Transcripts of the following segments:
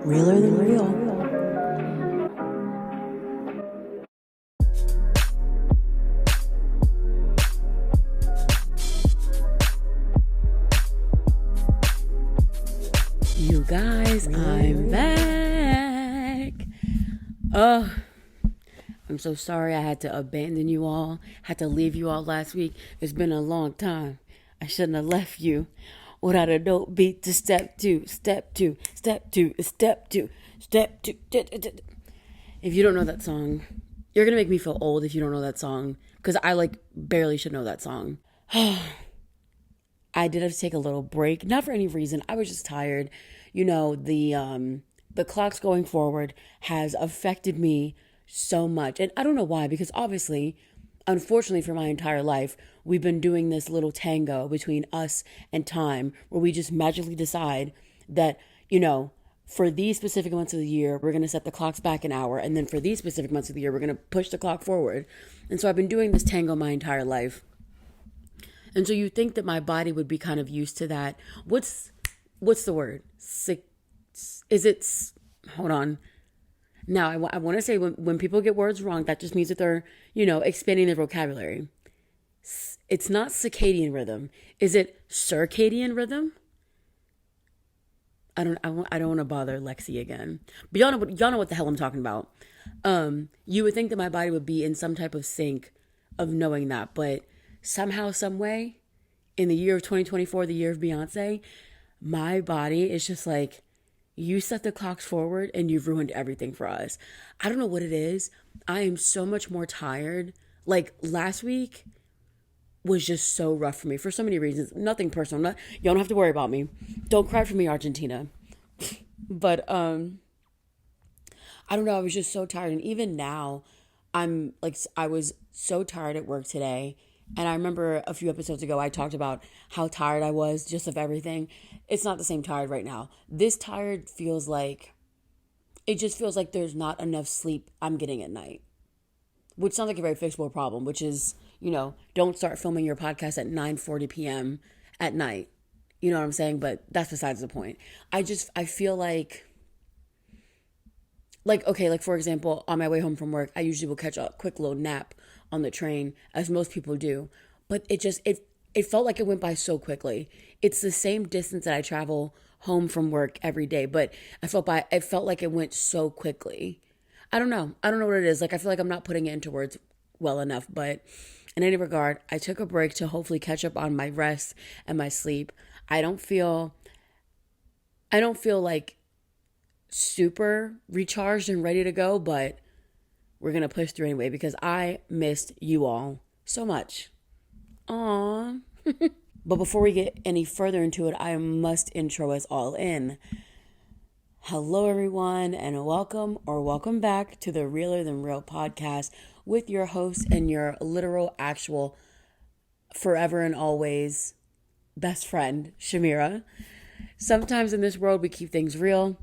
Realer than real. You guys, I'm back. I'm so sorry I had to abandon you all, had to leave you all last week. It's been a long time. I shouldn't have left you without a dope beat to step two, step two, step two, step two, step two. If you don't know that song, you're going to make me feel old if you don't know that song, because I barely should know that song. I did have to take a little break, not for any reason. I was just tired. You know, the clocks going forward has affected me so much. And I don't know why, because obviously, unfortunately for my entire life, we've been doing this little tango between us and time where we just magically decide that, you know, for these specific months of the year, we're going to set the clocks back an hour. And then for these specific months of the year, we're going to push the clock forward. And so I've been doing this tango my entire life. And so you think that my body would be kind of used to that. What's the word? Hold on. Now, I want to say when people get words wrong, that just means that they're, expanding their vocabulary. It's not circadian rhythm. Is it circadian rhythm? I don't want to bother Lexi again. But y'all know what the hell I'm talking about. You would think that my body would be in some type of sync of knowing that, but somehow, some way, in the year of 2024, the year of Beyonce, my body is just like, you set the clocks forward and you've ruined everything for us. I don't know what it is. I am so much more tired. Like last week was just so rough for me for so many reasons. Nothing personal. Y'all don't have to worry about me. Don't cry for me, Argentina. But I don't know. I was just so tired. And even now, I was so tired at work today. And I remember a few episodes ago, I talked about how tired I was just of everything. It's not the same tired right now. This tired it just feels like there's not enough sleep I'm getting at night. Which sounds like a very fixable problem, which is, don't start filming your podcast at 9:40 p.m. at night. You know what I'm saying? But that's besides the point. I feel like, for example, on my way home from work, I usually will catch a quick little nap on the train, as most people do. But it felt like it went by so quickly. It's the same distance that I travel home from work every day, but it felt like it went so quickly. I don't know what it is. I feel like I'm not putting it into words well enough, but in any regard, I took a break to hopefully catch up on my rest and my sleep. I don't feel like super recharged and ready to go, but we're going to push through anyway because I missed you all so much. Aww. But before we get any further into it, I must intro us all in. Hello, everyone, and welcome back to the Realer Than Real podcast with your host and your literal, actual, forever and always best friend, Shamira. Sometimes in this world, we keep things real.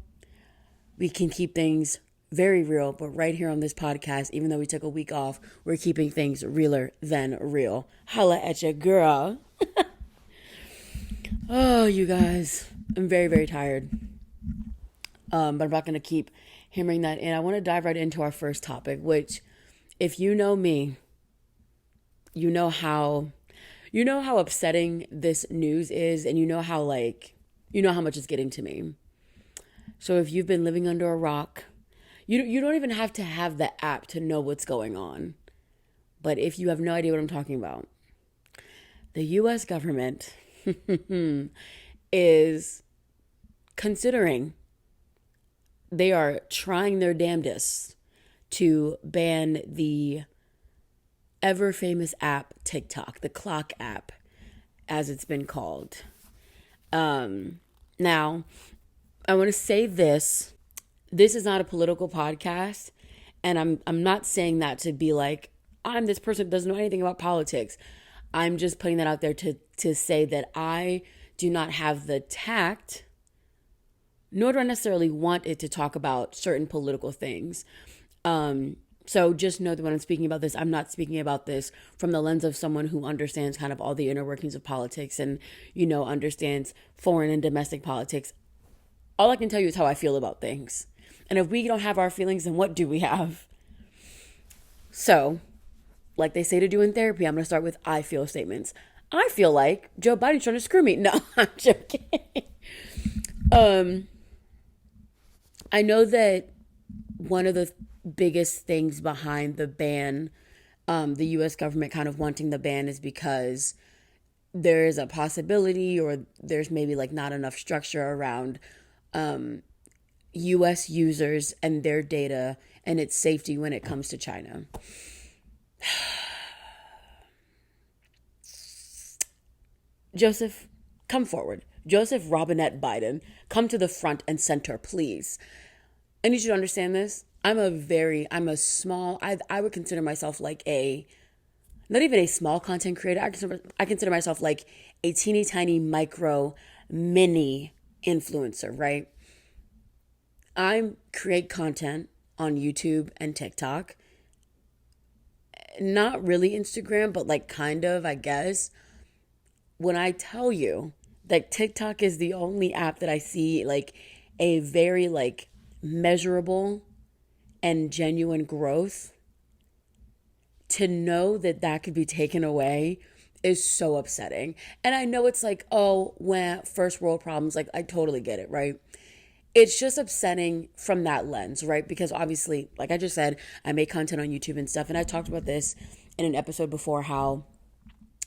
We can keep things very real, but right here on this podcast, even though we took a week off, we're keeping things realer than real. Holla at ya, girl. Oh, you guys, I'm very, very tired. But I'm not going to keep hammering that in. I want to dive right into our first topic, which, if you know me, you know how upsetting this news is, and you know how much it's getting to me. So if you've been living under a rock, you don't even have to have the app to know what's going on. But if you have no idea what I'm talking about, the U.S. government is considering, they are trying their damnedest to ban the ever famous app TikTok, the clock app, as it's been called. Now, I want to say this. This is not a political podcast, and I'm not saying that to be like, I'm this person who doesn't know anything about politics. I'm just putting that out there to say that I do not have the tact, nor do I necessarily want it to talk about certain political things. So just know that when I'm speaking about this, I'm not speaking about this from the lens of someone who understands kind of all the inner workings of politics and, understands foreign and domestic politics. All I can tell you is how I feel about things. And if we don't have our feelings, then what do we have? So, like they say to do in therapy, I'm going to start with I feel statements. I feel like Joe Biden's trying to screw me. No, I'm joking. I know that one of the biggest things behind the ban, the US government kind of wanting the ban, is because there is a possibility, or there's maybe like not enough structure around US users and their data and its safety when it comes to China. Joseph, come forward. Joseph Robinette Biden, come to the front and center, please. I need you to understand this. I would consider myself like not even a small content creator. I consider myself like a teeny tiny micro mini influencer, right? I create content on YouTube and TikTok. Not really Instagram, but like kind of, I guess. When I tell you that TikTok is the only app that I see like a very like measurable and genuine growth, to know that that could be taken away is so upsetting. And I know it's like, oh, when first world problems, like I totally get it, right? It's just upsetting from that lens, right? Because obviously, like I just said, I make content on YouTube and stuff. And I talked about this in an episode before, how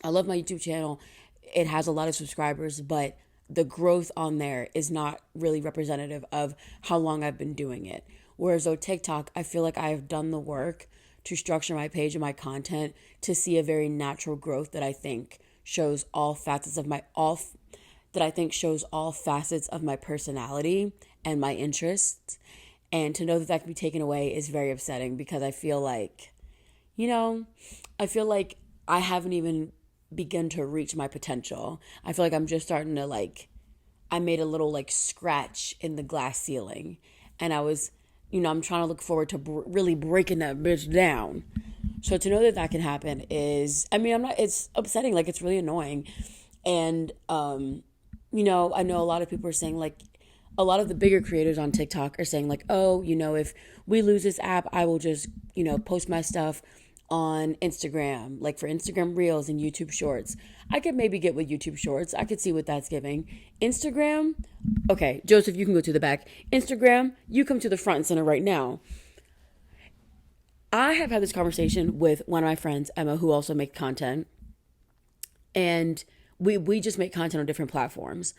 I love my YouTube channel. It has a lot of subscribers, but the growth on there is not really representative of how long I've been doing it. Whereas though TikTok, I feel like I have done the work to structure my page and my content to see a very natural growth that I think shows all facets of my personality and my interests. And to know that that can be taken away is very upsetting, because I feel like, I haven't even begun to reach my potential. I feel like I'm just starting to I made a little scratch in the glass ceiling, and I was, I'm trying to look forward to really breaking that bitch down. So to know that that can happen is, it's upsetting. It's really annoying. And, I know a lot of people are saying a lot of the bigger creators on TikTok are saying if we lose this app, I will just, post my stuff on Instagram, for Instagram Reels and YouTube Shorts. I could maybe get with YouTube Shorts. I could see what that's giving. Instagram, okay, Joseph, you can go to the back. Instagram, you come to the front and center right now. I have had this conversation with one of my friends, Emma, who also makes content. And we just make content on different platforms.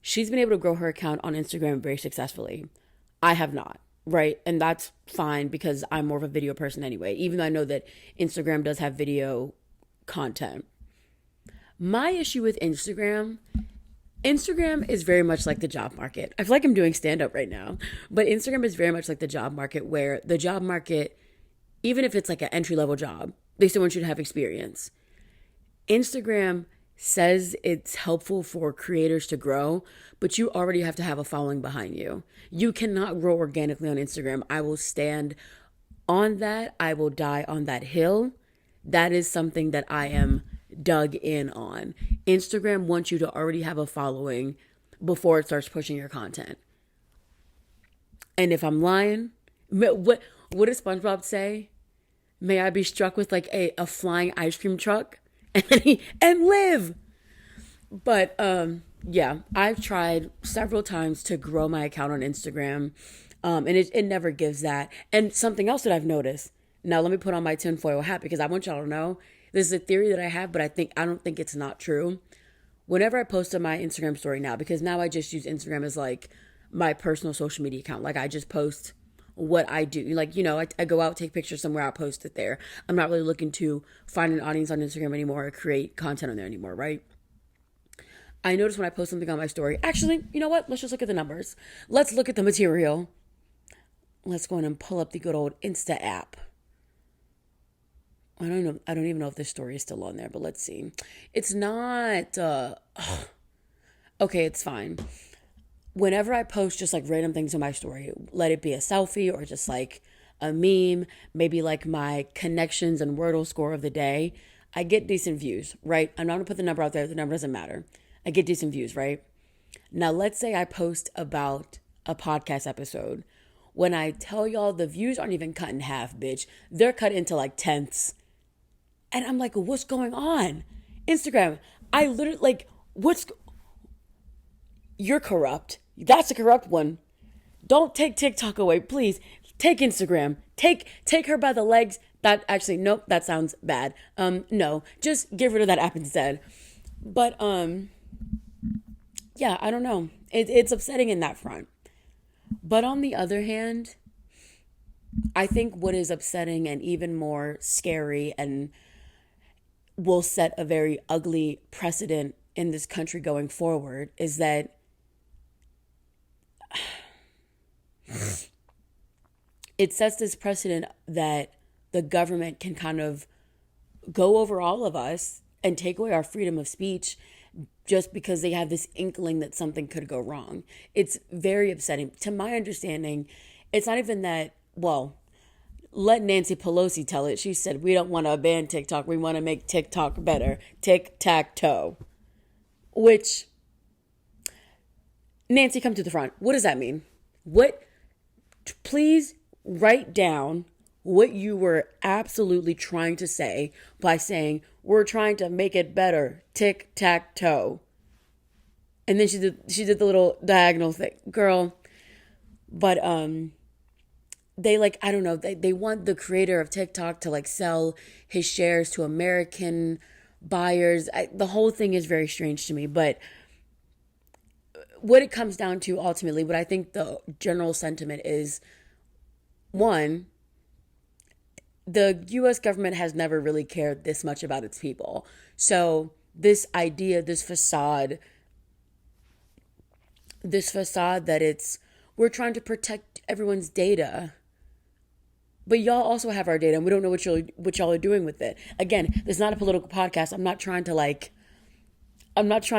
She's been able to grow her account on Instagram very successfully. I have not. Right. And that's fine, because I'm more of a video person anyway, even though I know that Instagram does have video content. My issue with Instagram is very much like the job market. I feel like I'm doing stand up right now, but Instagram is very much like the job market, where the job market, even if it's an entry level job, they still want you to have experience. Instagram says it's helpful for creators to grow, but you already have to have a following behind you. You cannot grow organically on Instagram. I will stand on that. I will die on that hill. That is something that I am dug in on. Instagram wants you to already have a following before it starts pushing your content. And if I'm lying, what does SpongeBob say? May I be struck with a flying ice cream truck and live. But yeah, I've tried several times to grow my account on Instagram, and it never gives that. And something else that I've noticed. Now let me put on my tinfoil hat, because I want y'all to know this is a theory that I have, but I don't think it's not true. Whenever I post on my Instagram story now, because now I just use Instagram as my personal social media account. I just post what I do. I go out, take pictures somewhere, I post it there. I'm not really looking to find an audience on Instagram anymore or create content on there anymore, right? I notice when I post something on my story, actually, you know what? Let's just look at the numbers. Let's look at the material. Let's go in and pull up the good old Insta app. I don't know. I don't even know if this story is still on there, but let's see. It's not, okay, it's fine. Whenever I post just random things on my story, let it be a selfie or just a meme, maybe my connections and Wordle score of the day, I get decent views, right? I'm not gonna put the number out there. The number doesn't matter. I get decent views, right? Now, let's say I post about a podcast episode. When I tell y'all the views aren't even cut in half, bitch, they're cut into like tenths. And I'm like, what's going on? Instagram, I literally, like, you're corrupt. That's a corrupt one. Don't take TikTok away, please. Take Instagram. Take her by the legs. That actually, nope, that sounds bad. No, just get rid of that app instead. But yeah, I don't know. It's upsetting in that front. But on the other hand, I think what is upsetting and even more scary and will set a very ugly precedent in this country going forward is that it sets this precedent that the government can kind of go over all of us and take away our freedom of speech just because they have this inkling that something could go wrong. It's very upsetting. To my understanding, it's not even that, well, let Nancy Pelosi tell it. She said, we don't want to ban TikTok. We want to make TikTok better. Tic-tac-toe. Which, Nancy, come to the front. What does that mean? Please write down what you were absolutely trying to say by saying, we're trying to make it better. Tic-tac-toe. And then she did the little diagonal thing. Girl. But, they like, I don't know, they want the creator of TikTok to like sell his shares to American buyers. The whole thing is very strange to me. But what it comes down to ultimately, what I think the general sentiment is, one, the US government has never really cared this much about its people. So this idea, this facade that we're trying to protect everyone's data. But y'all also have our data and we don't know what y'all are doing with it. Again, this is not a political podcast. I'm not trying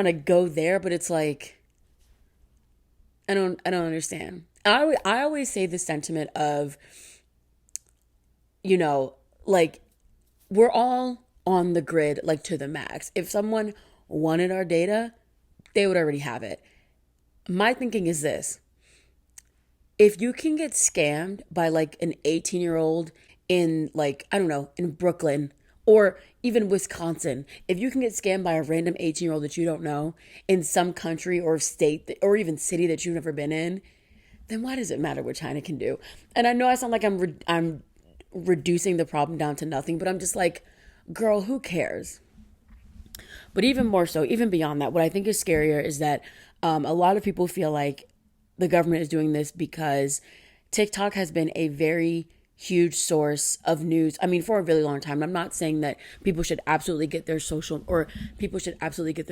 to go there, but it's like, I don't understand. I always say the sentiment of, like, we're all on the grid, like, to the max. If someone wanted our data, they would already have it. My thinking is this. If you can get scammed by, like, an 18-year-old in, like, I don't know, in Brooklyn or even Wisconsin, if you can get scammed by a random 18-year-old that you don't know in some country or state or even city that you've never been in, then why does it matter what China can do? And I know I sound like I'm reducing the problem down to nothing, but I'm just like, girl, who cares? But even more so, even beyond that, what I think is scarier is that a lot of people feel like the government is doing this because TikTok has been a very huge source of news. I mean, for a really long time. I'm not saying that people should absolutely get their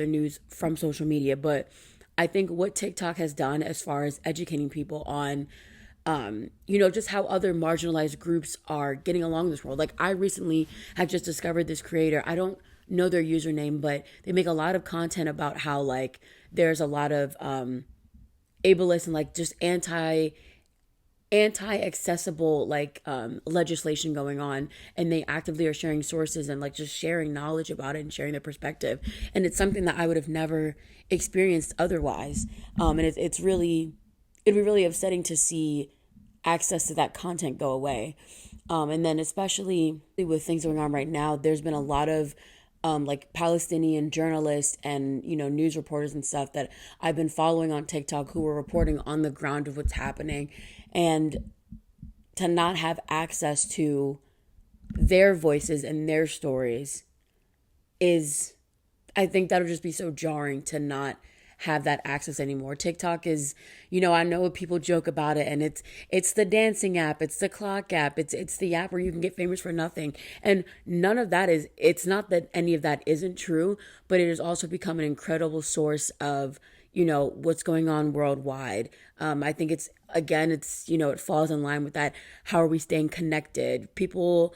news from social media, but I think what TikTok has done as far as educating people on just how other marginalized groups are getting along in this world. Like, I recently have just discovered this creator. I don't know their username, but they make a lot of content about how, like, there's a lot of ableist and, like, just anti-accessible, like, legislation going on, and they actively are sharing sources and, like, just sharing knowledge about it and sharing their perspective. And it's something that I would have never experienced otherwise. And it'd be really upsetting to see access to that content go away. And then especially with things going on right now, there's been a lot of like Palestinian journalists and, news reporters and stuff that I've been following on TikTok who are reporting on the ground of what's happening. And to not have access to their voices and their stories I think that'll just be so jarring to not have that access anymore. TikTok is, I know people joke about it, and it's the dancing app, it's the clock app, it's the app where you can get famous for nothing. And none of that it's not that any of that isn't true, but it has also become an incredible source of, what's going on worldwide. I think it falls in line with that. How are we staying connected? People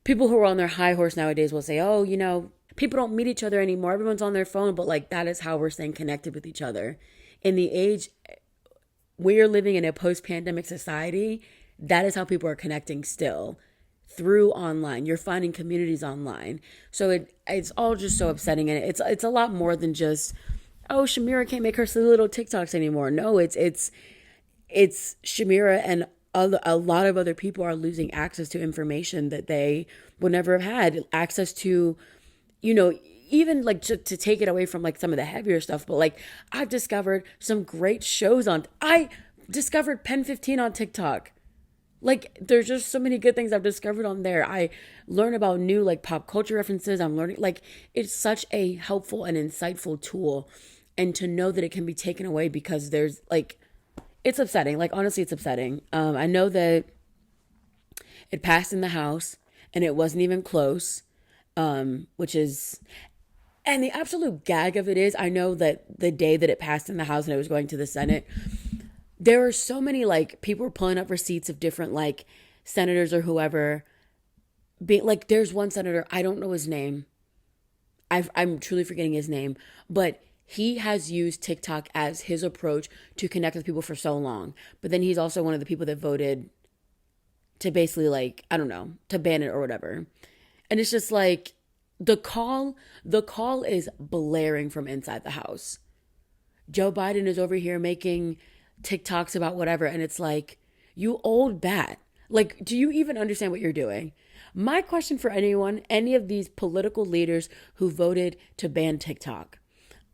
who are on their high horse nowadays will say, oh, people don't meet each other anymore. Everyone's on their phone, but, like, that is how we're staying connected with each other. In the age we're living in, a post-pandemic society, that is how people are connecting still, through online. You're finding communities online. So it's all just so upsetting, and it's a lot more than just oh, Shamira can't make her silly little TikToks anymore. No, it's Shamira and a lot of other people are losing access to information that they would never have had access to, you know, even like to take it away from like some of the heavier stuff. But like I've discovered some great shows I discovered Pen 15 on TikTok. Like there's just so many good things I've discovered on there. I learn about new like pop culture references. I'm learning, like, it's such a helpful and insightful tool. And to know that it can be taken away because there's like, it's upsetting. Like honestly, it's upsetting. I know that it passed in the House and it wasn't even close. Which is, and the absolute gag of it is, I know that the day that it passed in the House and it was going to the Senate, there were so many like people were pulling up receipts of different like senators or whoever. Being like, there's one senator, I don't know his name. I'm truly forgetting his name, but he has used TikTok as his approach to connect with people for so long. But then he's also one of the people that voted to basically like, I don't know, to ban it or whatever. And it's just like the call is blaring from inside the House. Joe Biden is over here making TikToks about whatever, and it's like, you old bat. Like, do you even understand what you're doing? My question for anyone, any of these political leaders who voted to ban TikTok,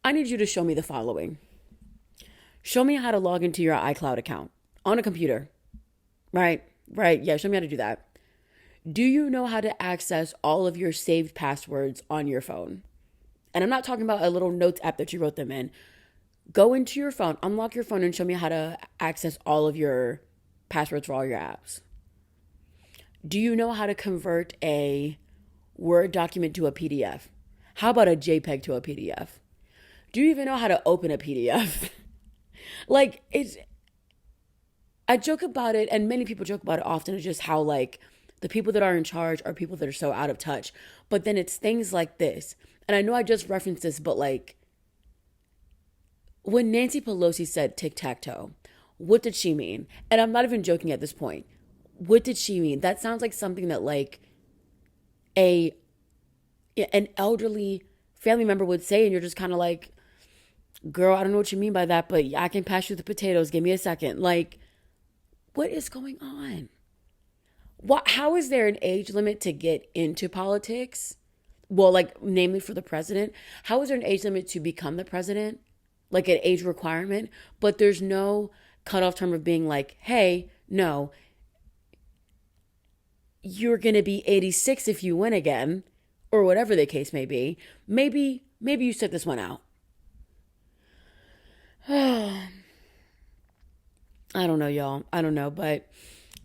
I need you to show me the following. Show me how to log into your iCloud account on a computer. Right? Yeah, show me how to do that. Do you know how to access all of your saved passwords on your phone? And I'm not talking about a little notes app that you wrote them in. Go into your phone, unlock your phone, and show me how to access all of your passwords for all your apps. Do you know how to convert a Word document to a PDF? How about a JPEG to a PDF? Do you even know how to open a PDF? Like, I joke about it, and many people joke about it often, it's just how, like, the people that are in charge are people that are so out of touch. But then it's things like this. And I know I just referenced this, but like, when Nancy Pelosi said tic-tac-toe, what did she mean? And I'm not even joking at this point. What did she mean? That sounds like something that like an elderly family member would say, and you're just kind of like, girl, I don't know what you mean by that, but I can pass you the potatoes. Give me a second. Like, what is going on? How is there an age limit to get into politics? Well, like, namely for the president. How is there an age limit to become the president? Like an age requirement? But there's no cutoff term of being like, hey, no, you're going to be 86 if you win again, or whatever the case may be. Maybe you sit this one out. I don't know, y'all. I don't know, but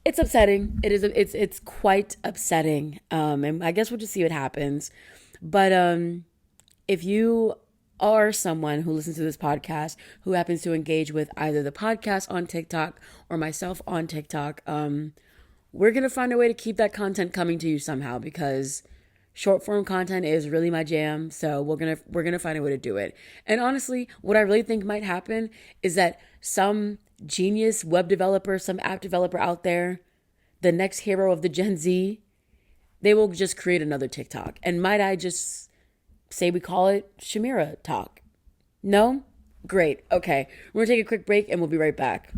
it's upsetting. It's quite upsetting. And I guess we'll just see what happens. But if you are someone who listens to this podcast who happens to engage with either the podcast on TikTok or myself on TikTok, we're gonna find a way to keep that content coming to you somehow, because short form content is really my jam. So we're gonna find a way to do it. And honestly, what I really think might happen is that some genius web developer, some app developer out there, the next hero of the Gen Z, they will just create another TikTok. And might I just say we call it Shamira Talk? No? Great. Okay. We're going to take a quick break and we'll be right back.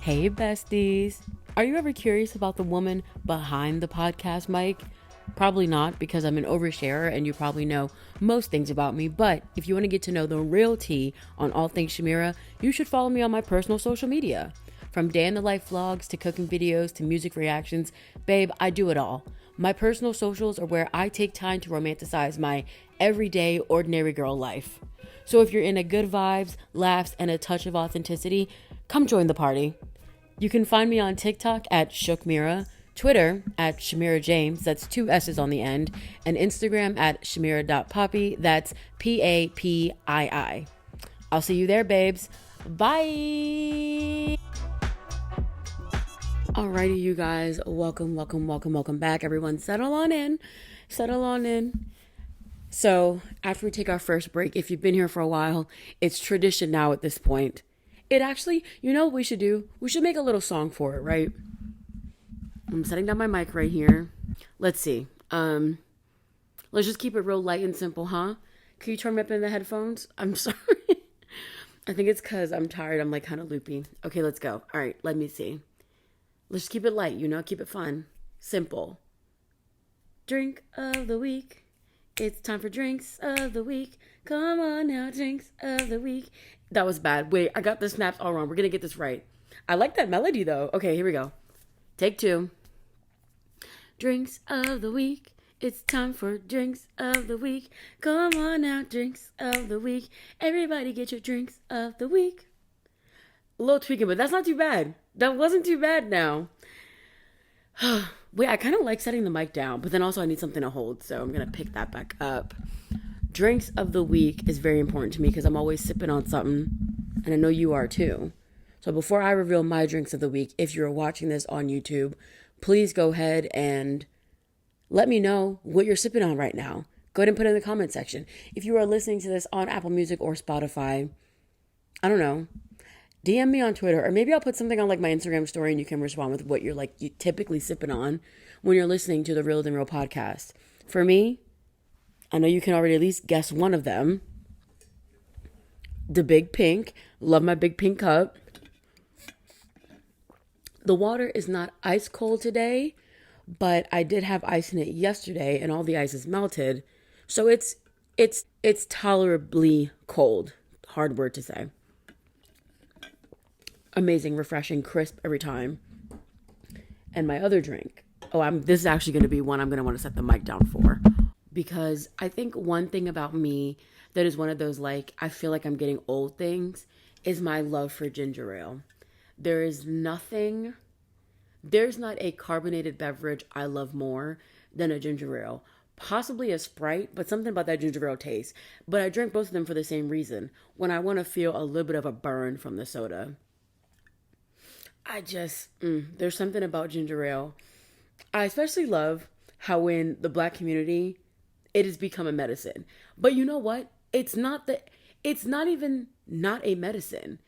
Hey, besties. Are you ever curious about the woman behind the podcast mic? Probably not, because I'm an oversharer and you probably know most things about me. But if you want to get to know the real tea on all things Shamira, you should follow me on my personal social media. From day in the life vlogs to cooking videos to music reactions, babe, I do it all. My personal socials are where I take time to romanticize my everyday, ordinary girl life. So if you're into good vibes, laughs, and a touch of authenticity, come join the party. You can find me on TikTok at Shookmira, Twitter at Shamira James, that's 2 S's on the end, and Instagram at Shamira.Poppy, that's Papii. I'll see you there, babes. Bye. Alrighty, you guys, welcome back. Everyone, settle on in. So after we take our first break, if you've been here for a while, it's tradition now at this point. It actually, you know what we should do? We should make a little song for it, right? I'm setting down my mic right here. Let's see. Let's just keep it real light and simple, huh? Can you turn me up in the headphones? I'm sorry. I think it's because I'm tired. I'm like kind of loopy. Okay, let's go. All right, let me see. Let's keep it light, keep it fun. Simple. Drink of the week. It's time for drinks of the week. Come on now, drinks of the week. That was bad. Wait, I got the snaps all wrong. We're going to get this right. I like that melody though. Okay, here we go. Take two. Drinks of the week. It's time for drinks of the week. Come on now, drinks of the week. Everybody get your drinks of the week. A little tweaking, but that's not too bad. That wasn't too bad now. Wait, I kind of like setting the mic down, but then also I need something to hold, so I'm going to pick that back up. Drinks of the week is very important to me because I'm always sipping on something, and I know you are too. So before I reveal my drinks of the week, if you're watching this on YouTube, please go ahead and let me know what you're sipping on right now. Go ahead and put it in the comment section. If you are listening to this on Apple Music or Spotify, I don't know, DM me on Twitter, or maybe I'll put something on like my Instagram story and you can respond with what you're like you typically sipping on when you're listening to the Real Than Real podcast. For me, I know you can already at least guess one of them. The Big Pink. Love my Big Pink cup. The water is not ice cold today, but I did have ice in it yesterday and all the ice is melted. So it's tolerably cold. Hard word to say. Amazing, refreshing, crisp every time. And my other drink. This is actually going to be one I'm going to want to set the mic down for. Because I think one thing about me that is one of those, like, I feel like I'm getting old things is my love for ginger ale. There's not a carbonated beverage I love more than a ginger ale. Possibly a Sprite, but something about that ginger ale taste. But I drink both of them for the same reason. When I want to feel a little bit of a burn from the soda. There's something about ginger ale. I especially love how in the Black community, it has become a medicine. But you know what? It's not even not a medicine.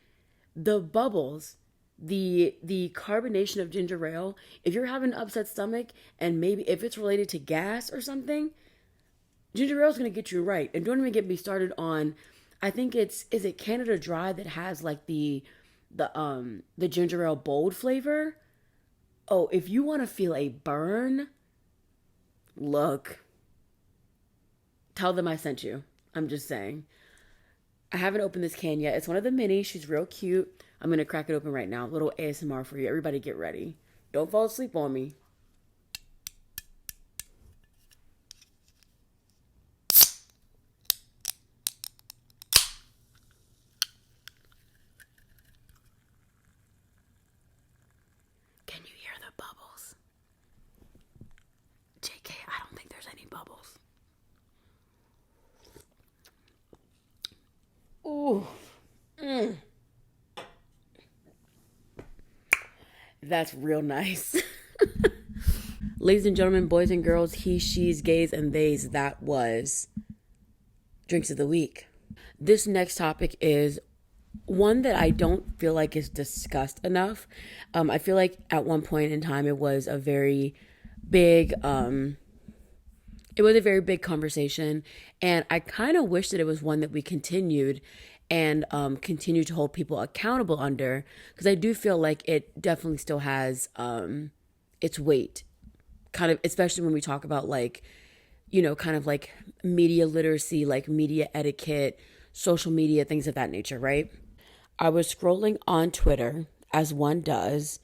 The bubbles, the carbonation of ginger ale, if you're having an upset stomach and maybe if it's related to gas or something, ginger ale is going to get you right. And don't even get me started on, I think is it Canada Dry that has like the ginger ale bold flavor? Oh, if you want to feel a burn, look. Tell them I sent you. I'm just saying. I haven't opened this can yet. It's one of the minis. She's real cute. I'm going to crack it open right now. A little ASMR for you. Everybody get ready. Don't fall asleep on me. Can you hear the bubbles? JK, I don't think there's any bubbles. Ooh. That's real nice. Ladies and gentlemen, boys and girls, he, she's, gays, and theys, that was Drinks of the Week. This next topic is one that I don't feel like is discussed enough. I feel like at one point in time it was a very big conversation, and I kind of wish that it was one that we continued and continue to hold people accountable under, because I do feel like it definitely still has its weight, kind of, especially when we talk about like, kind of like media literacy, like media etiquette, social media, things of that nature, right? I was scrolling on Twitter, as one does,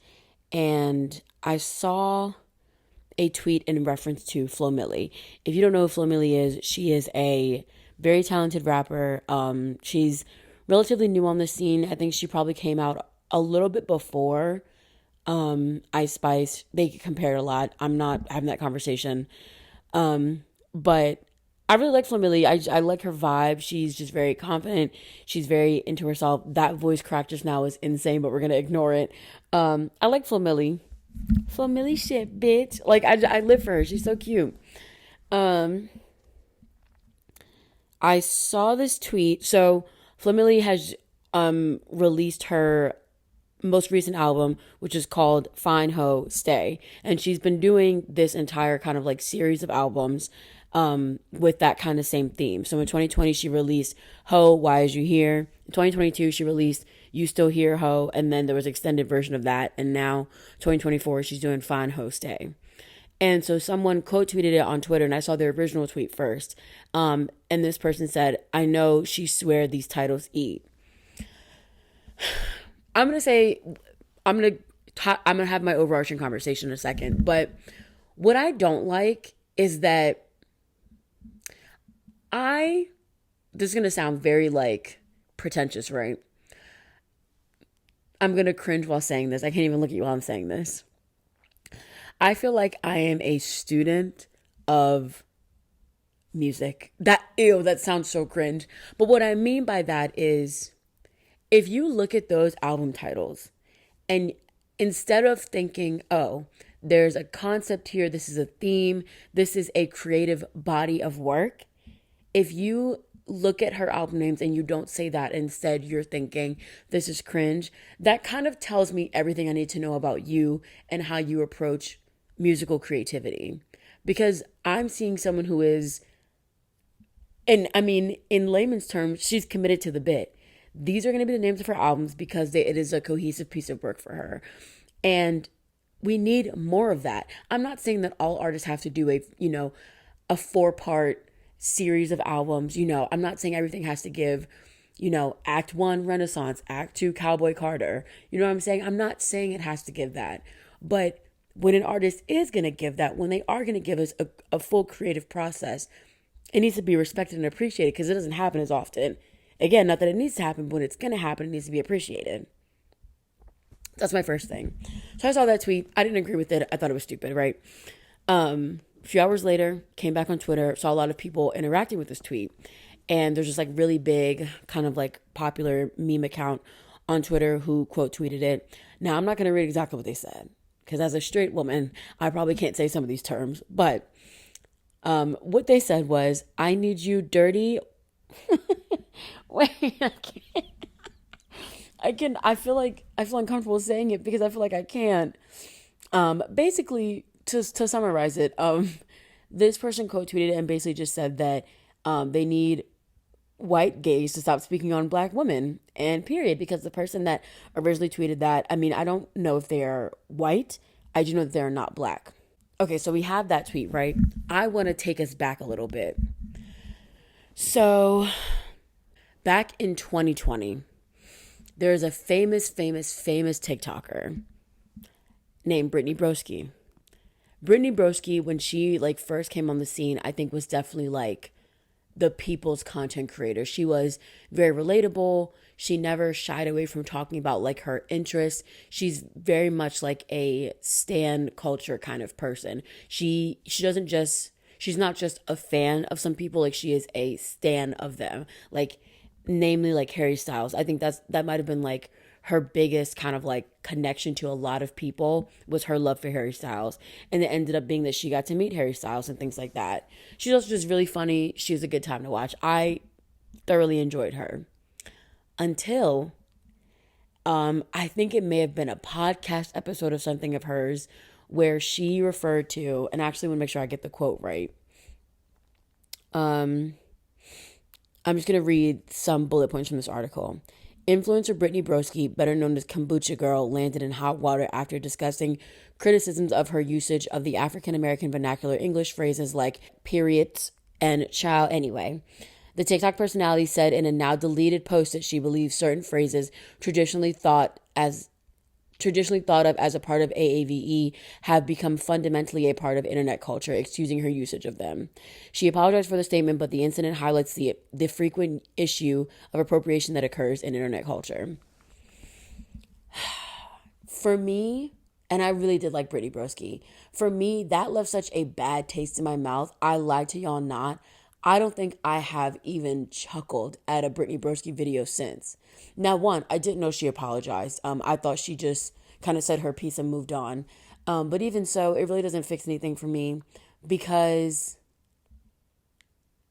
and I saw a tweet in reference to Flo Milli. If you don't know who Flo Milli is, she is a very talented rapper. She's relatively new on the scene. I think she probably came out a little bit before Ice Spice. They compared a lot. I'm not having that conversation. But I really like Flo Milli. I like her vibe. She's just very confident. She's very into herself. That voice crack just now is insane, but we're going to ignore it. I like Flo Milli. Flo Milli shit, bitch. Like, I live for her. She's so cute. I saw this tweet. So Flo Milli has released her most recent album, which is called Fine Ho Stay. And she's been doing this entire kind of like series of albums with that kind of same theme. So in 2020, she released Ho, Why Is You Here? In 2022, she released You Still Here, Ho, and then there was an extended version of that. And now 2024, she's doing Fine, Ho, Stay. And so someone quote tweeted it on Twitter, and I saw the original tweet first. And this person said, I know she swear these titles eat. I'm going to say, I'm going to have my overarching conversation in a second. But what I don't like is that this is going to sound very like pretentious, right? I'm going to cringe while saying this. I can't even look at you while I'm saying this. I feel like I am a student of music. That sounds so cringe. But what I mean by that is if you look at those album titles and instead of thinking, oh, there's a concept here, this is a theme, this is a creative body of work, if you look at her album names and you don't say that, instead you're thinking this is cringe, that kind of tells me everything I need to know about you and how you approach musical creativity. Because I'm seeing someone who is, and I mean, in layman's terms, she's committed to the bit. These are going to be the names of her albums because it is a cohesive piece of work for her. And we need more of that. I'm not saying that all artists have to do a 4-part series of albums. I'm not saying everything has to give, Act 1 Renaissance, Act 2 Cowboy Carter. You know what I'm saying? I'm not saying it has to give that. But when an artist is going to give that, when they are going to give us a full creative process, it needs to be respected and appreciated because it doesn't happen as often. Again, not that it needs to happen, but when it's going to happen, it needs to be appreciated. That's my first thing. So I saw that tweet. I didn't agree with it. I thought it was stupid, right? A few hours later, came back on Twitter, saw a lot of people interacting with this tweet. And there's just like really big, kind of like popular meme account on Twitter who quote tweeted it. Now, I'm not going to read exactly what they said because as a straight woman, I probably can't say some of these terms. But what they said was, I need you dirty. Wait, I feel uncomfortable saying it because I feel like I can't. Basically, to summarize it, this person quote tweeted it and basically just said that they need white gays to stop speaking on black women, and period. Because the person that originally tweeted that, I mean, I don't know if they are white. I do know that they're not black. Okay, so we have that tweet, right? I want to take us back a little bit. So back in 2020, there's a famous TikToker named Brittany Broski. Brittany Broski, when she first came on the scene, I think was definitely the people's content creator. She was very relatable. She never shied away from talking about her interests. She's very much like a stan culture kind of person. She's not just a fan of some people, she is a stan of them. Namely Harry Styles. I think that might have been her biggest kind of connection to a lot of people was her love for Harry Styles. And it ended up being that she got to meet Harry Styles and things like that. She's also just really funny. She was a good time to watch. I thoroughly enjoyed her. Until, I think it may have been a podcast episode of something of hers where she referred to, and I actually want to make sure I get the quote right. I'm just going to read some bullet points from this article. Influencer Brittany Broski, better known as Kombucha Girl, landed in hot water after discussing criticisms of her usage of the African-American vernacular English phrases like periods and child anyway. The TikTok personality said in a now deleted post that she believes certain phrases traditionally thought of as a part of AAVE have become fundamentally a part of internet culture, excusing her usage of them. She apologized for the statement, but the incident highlights the frequent issue of appropriation that occurs in internet culture. For me, and I really did like Brittany Broski, for me, that left such a bad taste in my mouth. I lied to y'all not. I don't think I have even chuckled at a Brittany Broski video since. Now, one, I didn't know she apologized. I thought she just kind of said her piece and moved on. But even so, it really doesn't fix anything for me because,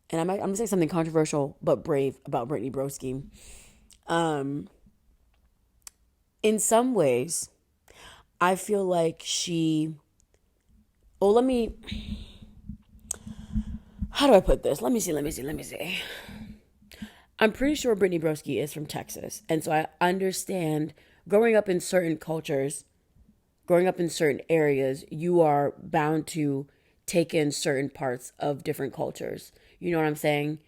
and I'm going to say something controversial but brave about Brittany Broski. In some ways, I feel like how do I put this? Let me see. I'm pretty sure Brittany Broski is from Texas. And so I understand growing up in certain cultures, growing up in certain areas, you are bound to take in certain parts of different cultures. You know what I'm saying?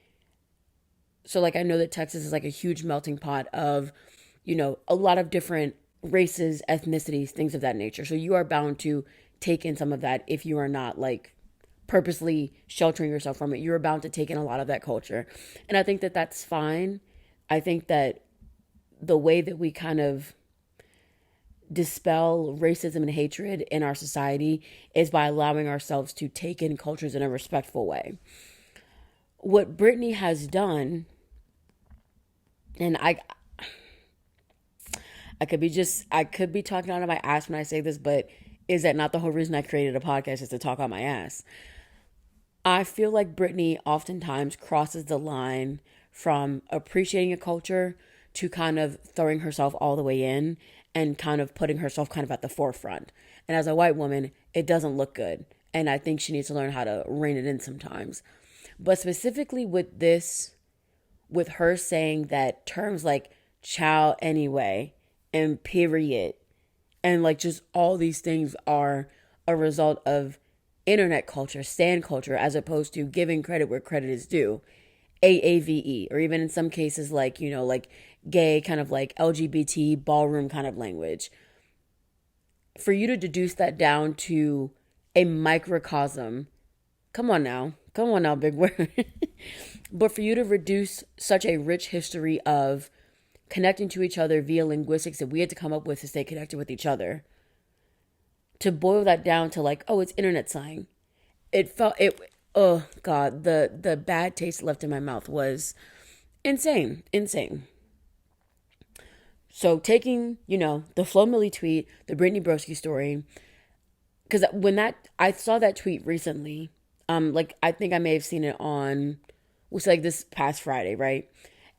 So, like, I know that Texas is like a huge melting pot of, a lot of different races, ethnicities, things of that nature. So, you are bound to take in some of that if you are not like purposely sheltering yourself from it. You're bound to take in a lot of that culture. And I think that that's fine. I think that the way that we kind of dispel racism and hatred in our society is by allowing ourselves to take in cultures in a respectful way. What Brittany has done, and I could be talking out of my ass when I say this, but is that not the whole reason I created a podcast, is to talk out my ass? I feel like Brittany oftentimes crosses the line from appreciating a culture to kind of throwing herself all the way in and kind of putting herself kind of at the forefront. And as a white woman, it doesn't look good. And I think she needs to learn how to rein it in sometimes. But specifically with this, with her saying that terms like child anyway and period and like just all these things are a result of internet culture, stan culture, as opposed to giving credit where credit is due. AAVE, or even in some cases like, like gay, kind of like LGBT ballroom kind of language. For you to deduce that down to a microcosm, come on now, big word. But for you to reduce such a rich history of connecting to each other via linguistics that we had to come up with to stay connected with each other, to boil that down to like, oh, it's internet slang. Oh God, the bad taste left in my mouth was insane. So taking, the Flo Milli tweet, the Brittany Broski story, because I saw that tweet recently, like I think I may have seen it on, was like this past Friday, right?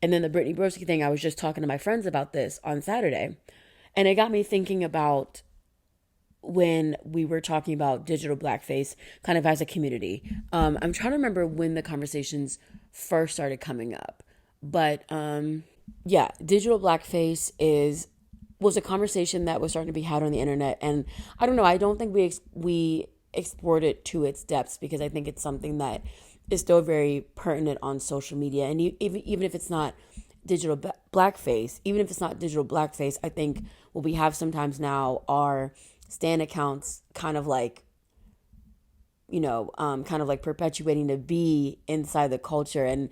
And then the Brittany Broski thing, I was just talking to my friends about this on Saturday, and it got me thinking about when we were talking about digital blackface kind of as a community. I'm trying to remember when the conversations first started coming up, but yeah, digital blackface was a conversation that was starting to be had on the internet, and I don't know. I don't think we explored it to its depths because I think it's something that is still very pertinent on social media, and even if it's not digital blackface, I think what we have sometimes now are stan accounts kind of like, kind of like perpetuating to be inside the culture. And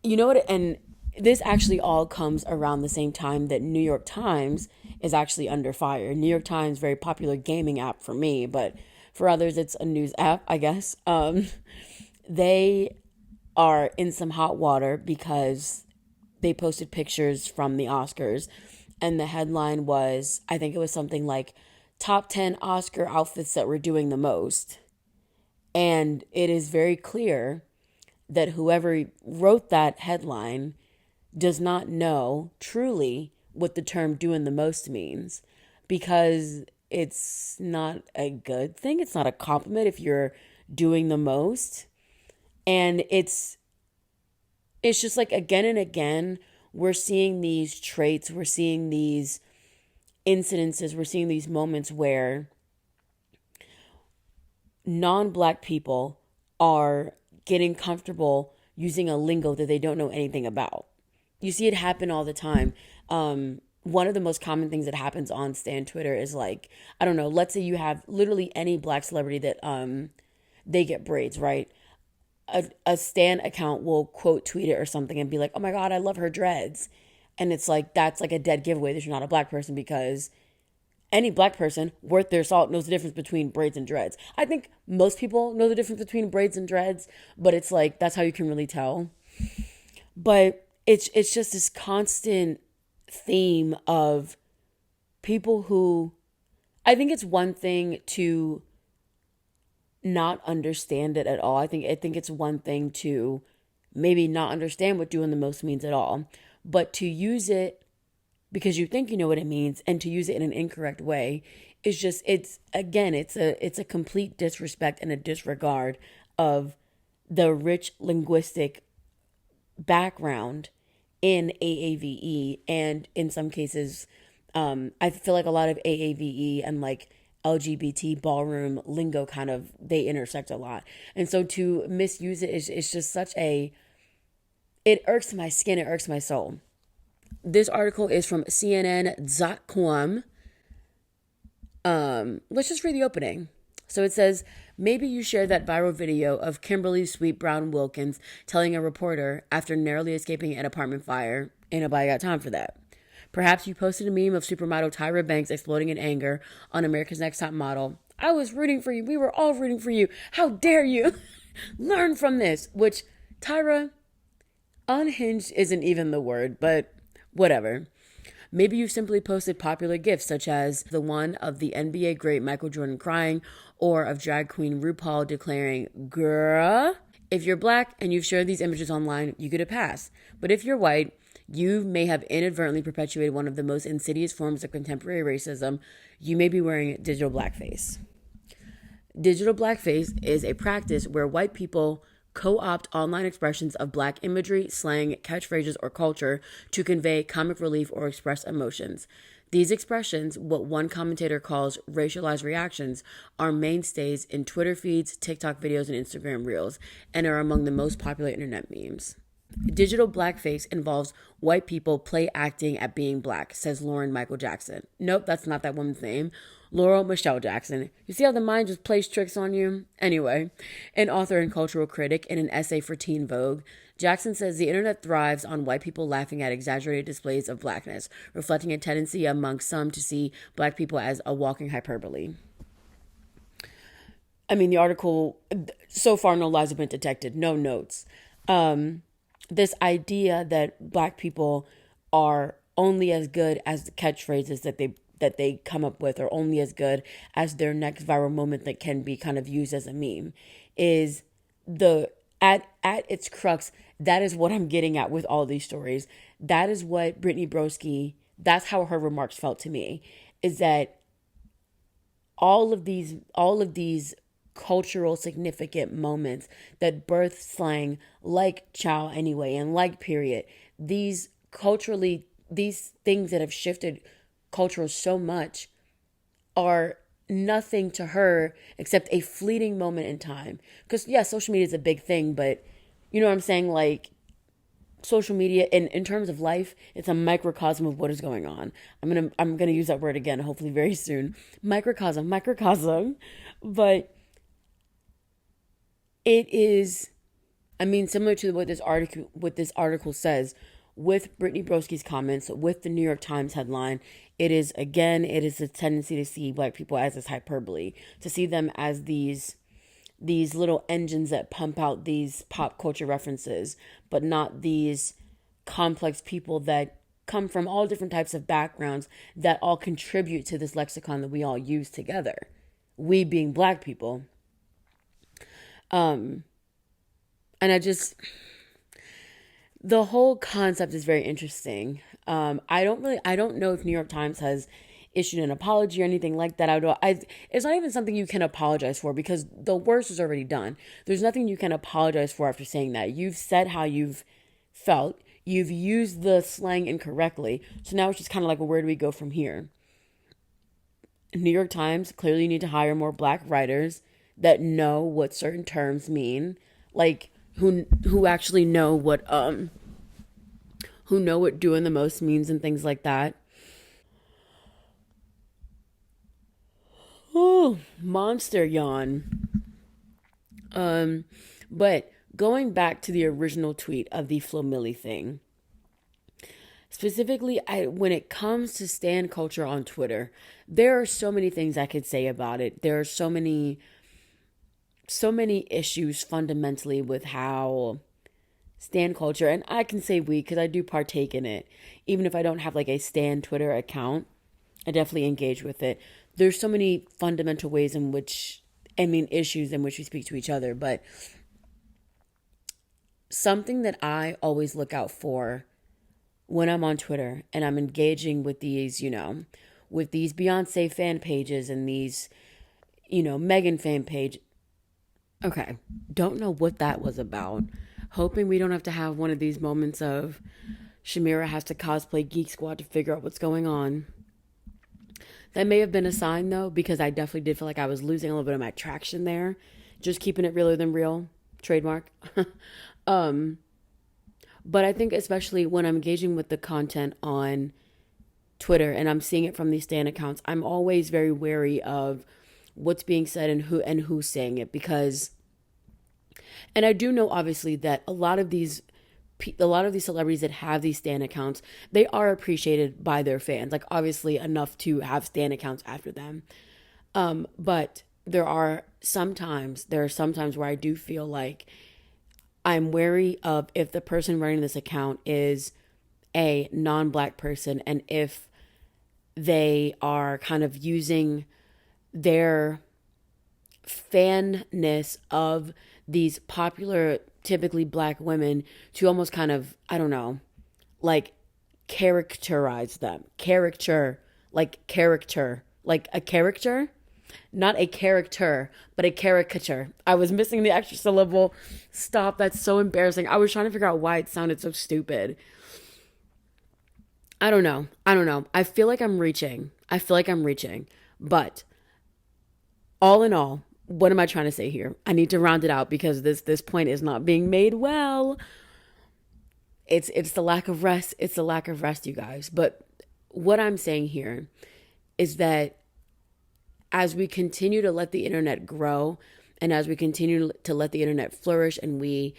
you know what? And this actually all comes around the same time that New York Times is actually under fire. New York Times, very popular gaming app for me, but for others, it's a news app, I guess. They are in some hot water because they posted pictures from the Oscars, and the headline was, I think it was something like, top 10 Oscar outfits that were doing the most. And it is very clear that whoever wrote that headline does not know truly what the term doing the most means, because it's not a good thing. It's not a compliment if you're doing the most. And it's just like again and again, we're seeing these traits, we're seeing these incidences, we're seeing these moments where non-Black people are getting comfortable using a lingo that they don't know anything about. You see it happen all the time. One of the most common things that happens on Stan Twitter is like, I don't know, let's say you have literally any Black celebrity that they get braids, right? A Stan account will quote tweet it or something and be like, oh my God, I love her dreads. And it's like, that's like a dead giveaway that you're not a Black person, because any Black person worth their salt knows the difference between braids and dreads. I think most people know the difference between braids and dreads, but it's like, that's how you can really tell. But it's just this constant theme of people who, I think it's one thing to not understand it at all. I think it's one thing to maybe not understand what doing the most means at all, but to use it because you think you know what it means and to use it in an incorrect way is just, it's a complete disrespect and a disregard of the rich linguistic background in AAVE, and in some cases, I feel like a lot of AAVE and like LGBT ballroom lingo kind of they intersect a lot, and so to misuse it is just such a, it irks my skin, it irks my soul. This article is from CNN.com. Let's just read the opening. So it says, maybe you shared that viral video of Kimberly Sweet Brown Wilkins telling a reporter after narrowly escaping an apartment fire. Ain't nobody got time for that. Perhaps you posted a meme of supermodel Tyra Banks exploding in anger on America's Next Top Model. I was rooting for you. We were all rooting for you. How dare you? Learn from this. Which, Tyra, unhinged isn't even the word, but whatever. Maybe you simply posted popular gifs such as the one of the NBA great Michael Jordan crying or of drag queen RuPaul declaring, girl. If you're black and you've shared these images online, you get a pass. But if you're white, you may have inadvertently perpetuated one of the most insidious forms of contemporary racism. You may be wearing digital blackface. Digital blackface is a practice where white people co-opt online expressions of black imagery, slang, catchphrases, or culture to convey comic relief or express emotions. These expressions, what one commentator calls racialized reactions, are mainstays in Twitter feeds, TikTok videos, and Instagram reels, and are among the most popular internet memes. Digital blackface involves white people play acting at being black, says Lauren Michael Jackson. Nope, that's not that woman's name. Laurel Michelle Jackson. You see how the mind just plays tricks on you? Anyway, an author and cultural critic in an essay for Teen Vogue, Jackson says the internet thrives on white people laughing at exaggerated displays of blackness, reflecting a tendency among some to see black people as a walking hyperbole. I mean, the article, so far no lies have been detected, no notes. This idea that black people are only as good as the catchphrases that they come up with, or only as good as their next viral moment that can be kind of used as a meme, is the at its crux. That is what I'm getting at with all these stories. That is what Brittany Broski, that's how her remarks felt to me, is that all of these cultural significant moments that birth slang like chow anyway and like period, these things that have shifted culture so much are nothing to her except a fleeting moment in time. Because yeah, social media is a big thing, but you know what I'm saying, like social media in terms of life, it's a microcosm of what is going on. I'm gonna use that word again hopefully very soon. Microcosm. But it is, I mean, similar to what this article says, with Brittany Broski's comments, with the New York Times headline, it is a tendency to see black people as this hyperbole, to see them as these little engines that pump out these pop culture references, but not these complex people that come from all different types of backgrounds that all contribute to this lexicon that we all use together. We being black people. And the whole concept is very interesting. I don't know if New York Times has issued an apology or anything like that. It's not even something you can apologize for because the worst is already done. There's nothing you can apologize for after saying that. You've said how you've felt. You've used the slang incorrectly. So now it's just kind of like, well, where do we go from here? New York Times clearly need to hire more black writers that know what certain terms mean, like who actually know what doing the most means and things like that. Oh, monster yawn. But going back to the original tweet of the Flo Milli thing, specifically, when it comes to stan culture on Twitter, there are so many things I could say about it. There are so many issues fundamentally with how stan culture, and I can say we because I do partake in it, even if I don't have like a stan Twitter account, I definitely engage with it. There's so many fundamental ways in which, issues in which we speak to each other, but something that I always look out for when I'm on Twitter and I'm engaging with these, with these Beyonce fan pages and these, Megan fan page, Okay. Don't know what that was about. Hoping we don't have to have one of these moments of Shamira has to cosplay Geek Squad to figure out what's going on. That may have been a sign though, because I definitely did feel like I was losing a little bit of my traction there. Just keeping it realer than real. Trademark. um, but I think especially when I'm engaging with the content on Twitter and I'm seeing it from these stan accounts, I'm always very wary of what's being said and who's saying it, because and I do know obviously that a lot of these celebrities that have these stan accounts, they are appreciated by their fans, like obviously enough to have stan accounts after them. But there are some times where I do feel like I'm wary of if the person running this account is a non-black person, and if they are kind of using their fanness of these popular, typically black women to almost kind of, I don't know, like characterize them. Like a character, not a character, but a caricature. I was missing the extra syllable. Stop. That's so embarrassing. I was trying to figure out why it sounded so stupid. I don't know. I feel like I'm reaching. But all in all, what am I trying to say here? I need to round it out because this point is not being made well. It's the lack of rest. It's the lack of rest, you guys. But what I'm saying here is that as we continue to let the internet grow and as we continue to let the internet flourish and we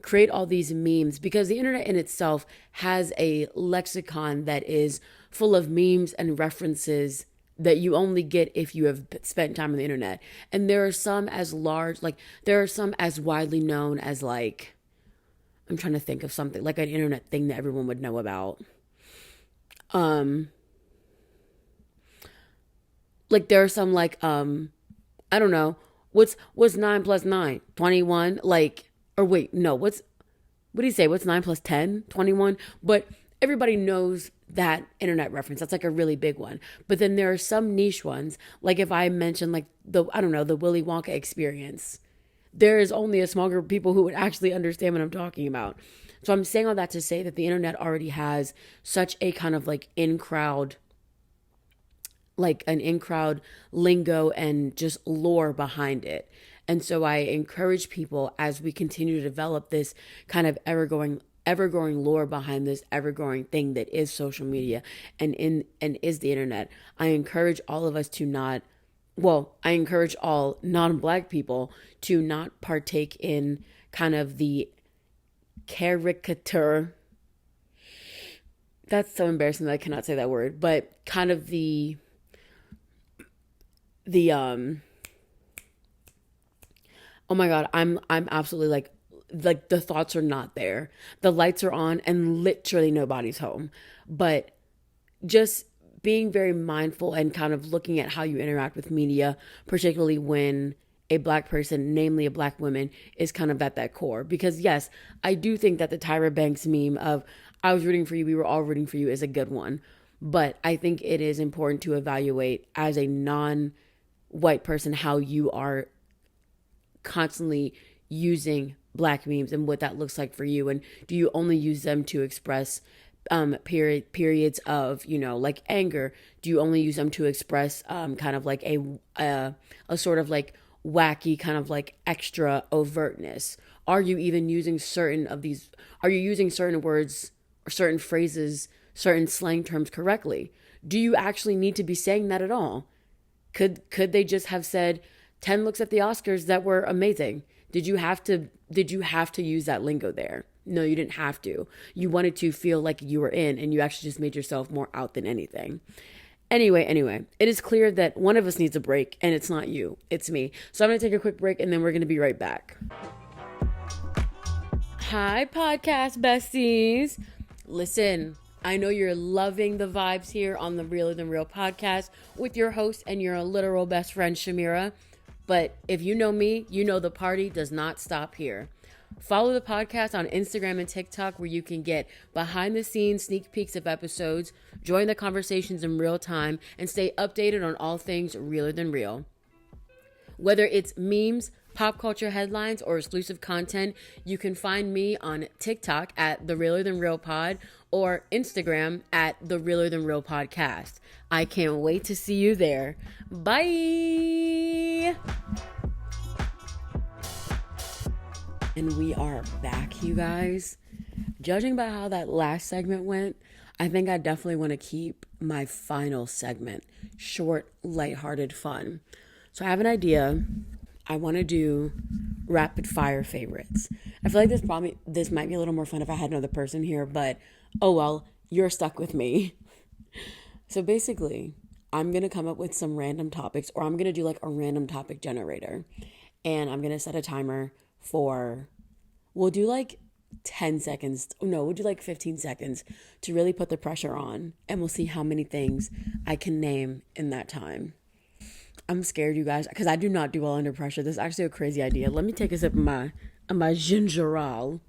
create all these memes, because the internet in itself has a lexicon that is full of memes and references that you only get if you have spent time on the internet. And there are some as large, like there are some as widely known as, like, I'm trying to think of something like an internet thing that everyone would know about. Like there are some like I don't know, what's 9 plus 9? 21? Like, or wait, no, what do you say? What's 9 plus 10? 21? But everybody knows that internet reference. That's like a really big one. But then there are some niche ones, like if I mention like I don't know, the Willy Wonka experience, there is only a small group of people who would actually understand what I'm talking about. So I'm saying all that to say that the internet already has such a kind of like an in-crowd lingo and just lore behind it. And so I encourage people, as we continue to develop this kind of ever-growing lore behind this ever-growing thing that is social media and is the internet. I encourage all of us to not, well, I encourage all non-black people to not partake in kind of the caricature. That's so embarrassing that I cannot say that word, but kind of the oh my god, I'm absolutely like the thoughts are not there. The lights are on and literally nobody's home. But just being very mindful and kind of looking at how you interact with media, particularly when a black person, namely a black woman, is kind of at that core. Because yes, I do think that the Tyra Banks meme of I was rooting for you, we were all rooting for you is a good one. But I think it is important to evaluate as a non-white person how you are constantly using black memes and what that looks like for you, and do you only use them to express periods of, you know, like anger? Do you only use them to express kind of like a sort of like wacky kind of like extra overtness? Are you even using are you using certain words or certain phrases, certain slang terms correctly? Do you actually need to be saying that at all? Could they just have said 10 looks at the Oscars that were amazing? Did you have to use that lingo there? No, you didn't have to. You wanted to feel like you were in, and you actually just made yourself more out than anything. Anyway, it is clear that one of us needs a break, and it's not you, it's me. So I'm going to take a quick break, and then we're going to be right back. Hi, podcast besties. Listen, I know you're loving the vibes here on the Realer Than Real podcast with your host and your literal best friend, Shamira. But if you know me, you know the party does not stop here. Follow the podcast on Instagram and TikTok, where you can get behind the scenes sneak peeks of episodes, join the conversations in real time, and stay updated on all things Realer Than Real. Whether it's memes, pop culture headlines, or exclusive content, you can find me on TikTok at The Realer Than Real Pod or Instagram at The Realer Than Real Podcast. I can't wait to see you there. Bye! And we are back, you guys. Judging by how that last segment went, I think I definitely want to keep my final segment short, lighthearted fun. So I have an idea. I want to do rapid fire favorites. I feel like this might be a little more fun if I had another person here, but oh well, you're stuck with me. So basically, I'm going to come up with some random topics, or I'm going to do like a random topic generator. And I'm going to set a timer for, we'll do like 10 seconds. No, we'll do like 15 seconds to really put the pressure on. And we'll see how many things I can name in that time. I'm scared, you guys, because I do not do well under pressure. This is actually a crazy idea. Let me take a sip of my ginger ale.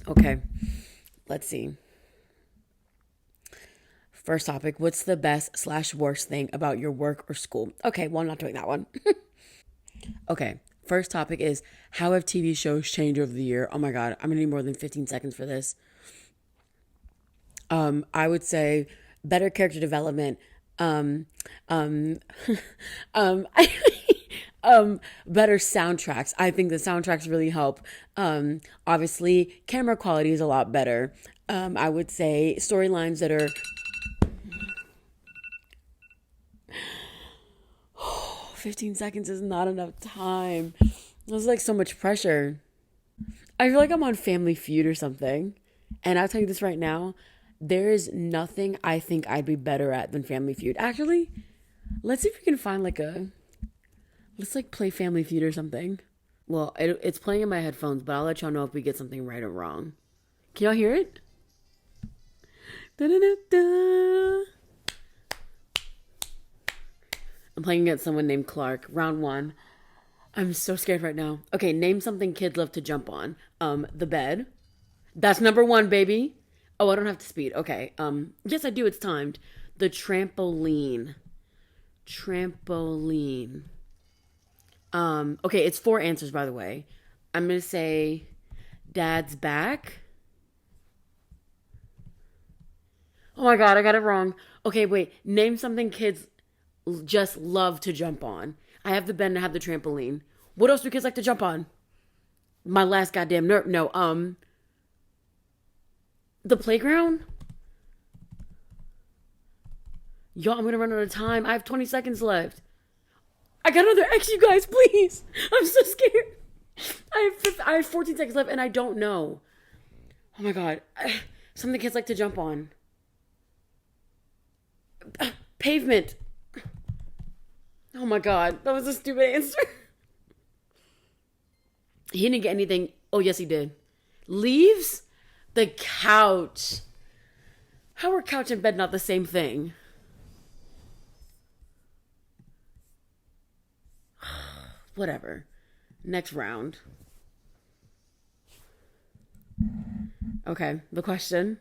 Okay, let's see. First topic, what's the best/worst thing about your work or school? Okay, well, I'm not doing that one. Okay, first topic is, how have TV shows changed over the year? Oh my God, I'm gonna need more than 15 seconds for this. I would say better character development, um, um, um, better soundtracks. I think the soundtracks really help. Obviously, camera quality is a lot better. I would say storylines that are 15 seconds is not enough time. There's like so much pressure. I feel like I'm on Family Feud or something. And I'll tell you this right now, there is nothing I think I'd be better at than Family Feud. Actually, let's see if we can find let's play Family Feud or something. Well, it's playing in my headphones, but I'll let y'all know if we get something right or wrong. Can y'all hear it? Da-da-da-da. I'm playing against someone named Clark. Round 1. I'm so scared right now. Okay, name something kids love to jump on. The bed. That's number 1, baby. Oh, I don't have to speed. Okay. Yes, I do. It's timed. The trampoline. Trampoline. Okay, it's 4 answers, by the way. I'm going to say Dad's back. Oh my God, I got it wrong. Okay, wait. Name something kids just love to jump on. I have the bed and I have the trampoline. What else do kids like to jump on? My last goddamn nerve. No, the playground? Yo, I'm gonna run out of time. I have 20 seconds left. I got another X, you guys, please. I'm so scared. I have 14 seconds left and I don't know. Oh my God. Something kids like to jump on. Pavement. Oh my God. That was a stupid answer. He didn't get anything. Oh, yes, he did. Leaves? The couch. How are couch and bed not the same thing? Whatever. Next round. Okay, the question.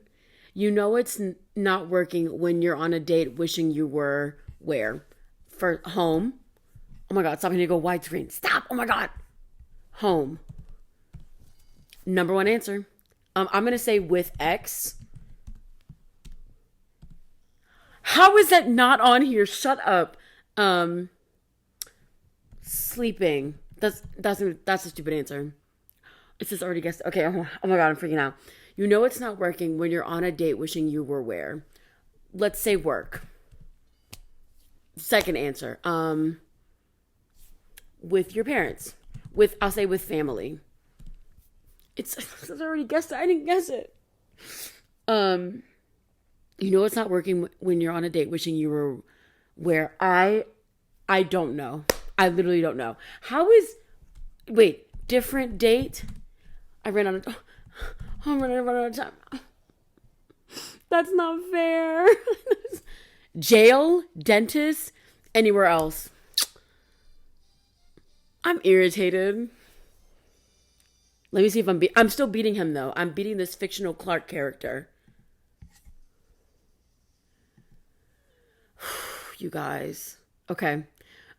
You know it's not working when you're on a date wishing you were where? For home. Oh my God, stop. I need to go widescreen. Stop. Oh my God. Home. Number 1 answer. I'm going to say with X. How is that not on here? Shut up. Sleeping. That's a stupid answer. It's just already guessed. Okay. Oh my God, I'm freaking out. You know it's not working when you're on a date wishing you were where? Let's say work. Second answer. With your parents. I'll say with family. It's already guessed it. I didn't guess it. You know it's not working when you're on a date wishing you were where? I don't know. I literally don't know. Wait, different date? I'm running out of time. That's not fair. Jail, dentist, anywhere else. I'm irritated. Let me see if I'm still beating him though. I'm beating this fictional Clark character. you guys. Okay.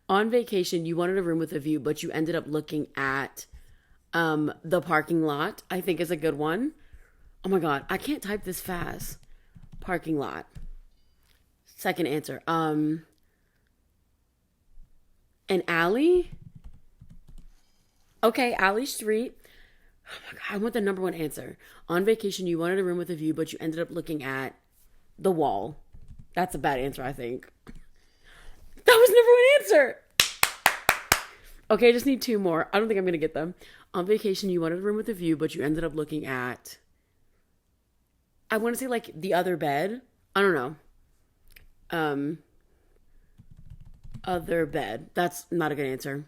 On vacation, you wanted a room with a view, but you ended up looking at the parking lot. I think is a good one. Oh my god, I can't type this fast. Parking lot. Second answer. An alley? Okay, alley street. Oh my god, I want the number one answer. On vacation, you wanted a room with a view, but you ended up looking at the wall. That's a bad answer, I think. That was number one answer. Okay, I just need two more. I don't think I'm going to get them. On vacation, you wanted a room with a view, but you ended up looking at, I want to say like the other bed. I don't know. Other bed. That's not a good answer.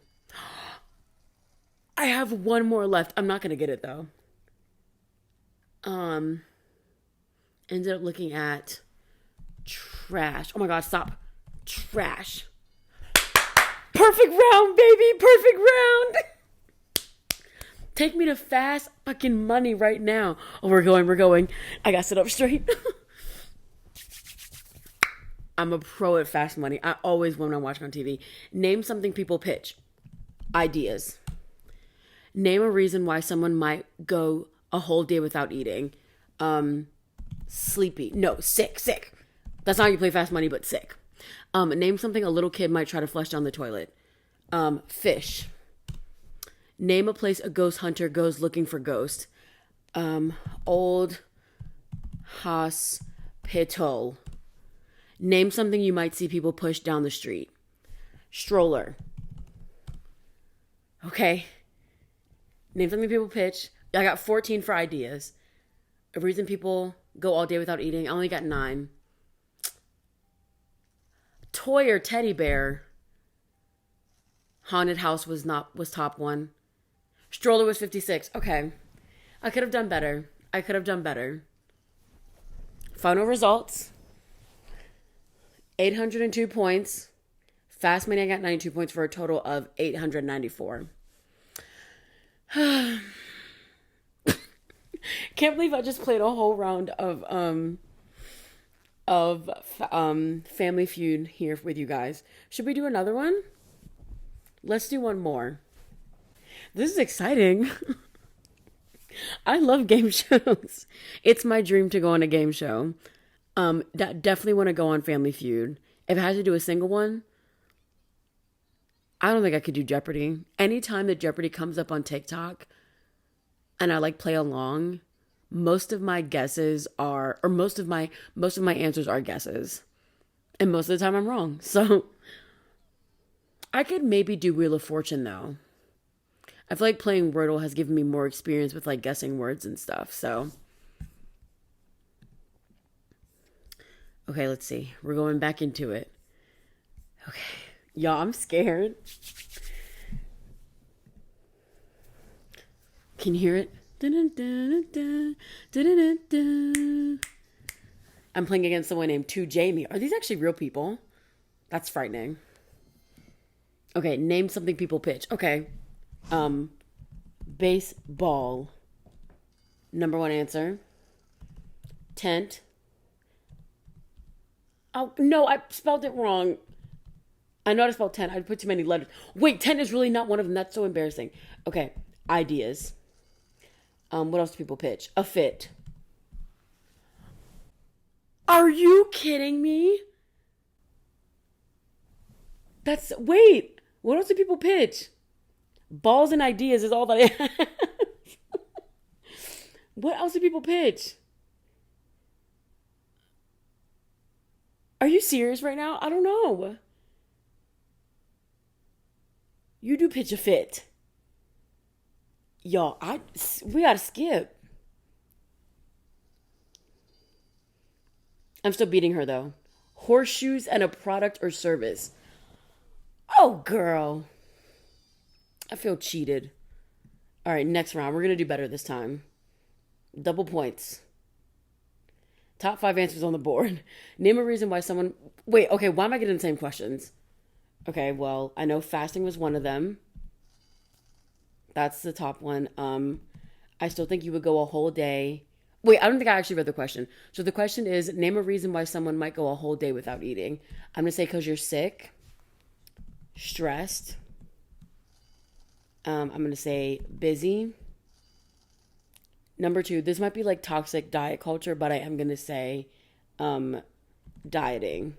I have one more left. I'm not going to get it though. Ended up looking at trash. Oh my god, stop. Trash. Perfect round, baby. Perfect round. Take me to fast fucking money right now. Oh, we're going. I got to sit up straight. I'm a pro at fast money. I always win when I'm watching on TV. Name something people pitch. Ideas. Name a reason why someone might go a whole day without eating. Sleepy. No, sick. That's not how you play fast money, but sick. Name something a little kid might try to flush down the toilet. Fish. Name a place a ghost hunter goes looking for ghosts. Old hospital. Name something you might see people push down the street. Stroller. Okay. Name something people pitch. I got 14 for ideas. A reason people go all day without eating. I only got 9. Toy or teddy bear. Haunted house was top 1. Stroller was 56. Okay. I could have done better. Final results. 802 points. Fast money, I got 92 points for a total of 894. Can't believe I just played a whole round of Family Feud here with you guys. Should we do another one? Let's do one more. This is exciting. I love game shows. It's my dream to go on a game show. Definitely want to go on Family Feud. If I had to do a single one, I don't think I could do Jeopardy. Anytime that Jeopardy comes up on TikTok and I play along, most of my guesses are, or most of my answers are guesses. And most of the time I'm wrong. So I could maybe do Wheel of Fortune though. I feel like playing Wordle has given me more experience with guessing words and stuff. So, okay, let's see. We're going back into it. Okay. Y'all, I'm scared. Can you hear it? I'm playing against someone named 2Jamie. Are these actually real people? That's frightening. Okay, name something people pitch. Okay. Baseball. Number one answer. Tent. Oh, no, I spelled it wrong. I know how to spell tent. I put too many letters. Wait, tent is really not one of them. That's so embarrassing. Okay, ideas. What else do people pitch? A fit. Are you kidding me? Wait, what else do people pitch? Balls and ideas is all that I have. What else do people pitch? Are you serious right now? I don't know. You do pitch a fit. Y'all, we gotta skip. I'm still beating her though. Horseshoes and a product or service. Oh, girl. I feel cheated. All right, next round. We're going to do better this time. Double points. Top 5 answers on the board. Name a reason why someone... Wait, okay, why am I getting the same questions? Okay, well, I know fasting was one of them. That's the top one. I still think you would go a whole day Wait, I don't think I actually read the question. So the question is, name a reason why someone might go a whole day without eating. I'm going to say because you're sick, stressed. I'm going to say busy. Number 2, this might be like toxic diet culture, but I am going to say dieting.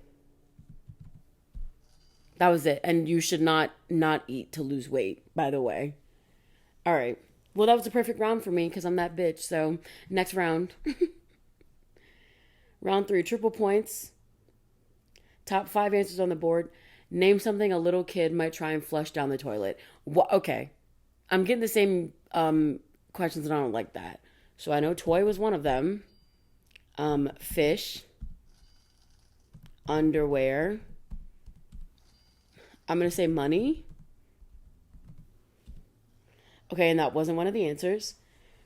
That was it. And you should not eat to lose weight, by the way. All right. Well, that was a perfect round for me because I'm that bitch. So, next round. Round 3, triple points. Top 5 answers on the board. Name something a little kid might try and flush down the toilet. Okay. I'm getting the same questions and I don't like that. So, I know toy was one of them. Fish. Underwear. I'm going to say money. Okay, and that wasn't one of the answers.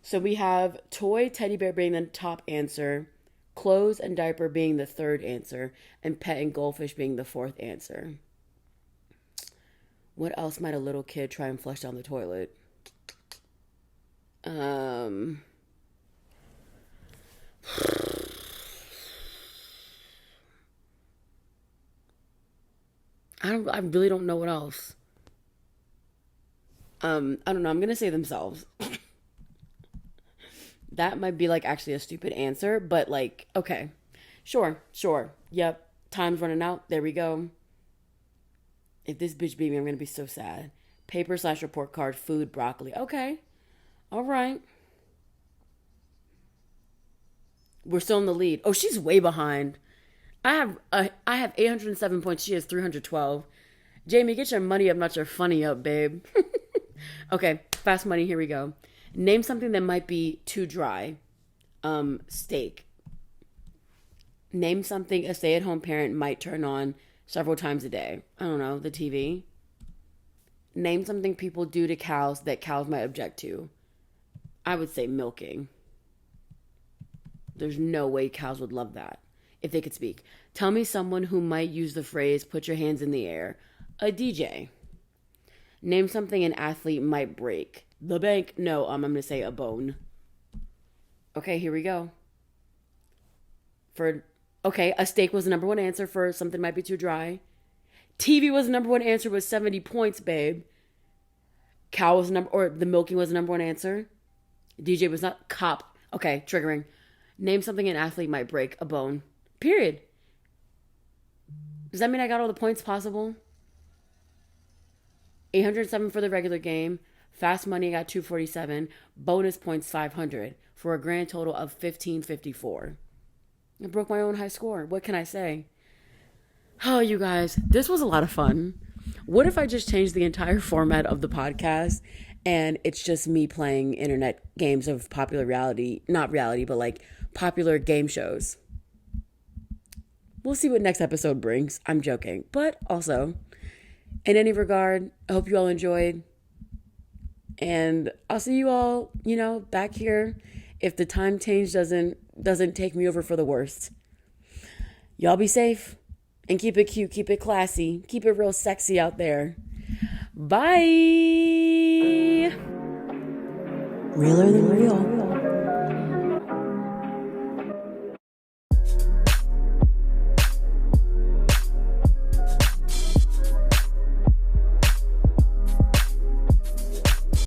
So we have toy, teddy bear being the top answer, clothes and diaper being the third answer, and pet and goldfish being the fourth answer. What else might a little kid try and flush down the toilet? I really don't know what else. I don't know. I'm going to say themselves. That might be like actually a stupid answer, but like, okay. Sure. Yep. Time's running out. There we go. If this bitch beat me, I'm going to be so sad. Paper/report card, food, broccoli. Okay. All right. We're still in the lead. Oh, she's way behind. I have 807 points. She has 312. Jamie, get your money up, not your funny up, babe. Okay, fast money. Here we go. Name something that might be too dry. Steak. Name something a stay-at-home parent might turn on several times a day. I don't know, the TV. Name something people do to cows that cows might object to. I would say milking. There's no way cows would love that if they could speak. Tell me someone who might use the phrase, put your hands in the air. A DJ. Name something an athlete might break. The bank. No, I'm going to say a bone. Okay, here we go. A steak was the number one answer for something might be too dry. TV was the number one answer with 70 points, babe. Cow was the milking was the number one answer. DJ was not cop. Okay, triggering. Name something an athlete might break. A bone. Period. Does that mean I got all the points possible? 807 for the regular game. Fast money, I got 247. Bonus points, 500. For a grand total of 1554. I broke my own high score. What can I say? Oh, you guys, this was a lot of fun. What if I just changed the entire format of the podcast and it's just me playing internet games of popular reality, not reality, but like popular game shows? We'll see what next episode brings. I'm joking. But also, in any regard, I hope you all enjoyed. And I'll see you all, back here if the time change doesn't take me over for the worst. Y'all be safe and keep it cute, keep it classy, keep it real sexy out there. Bye. Realer than real.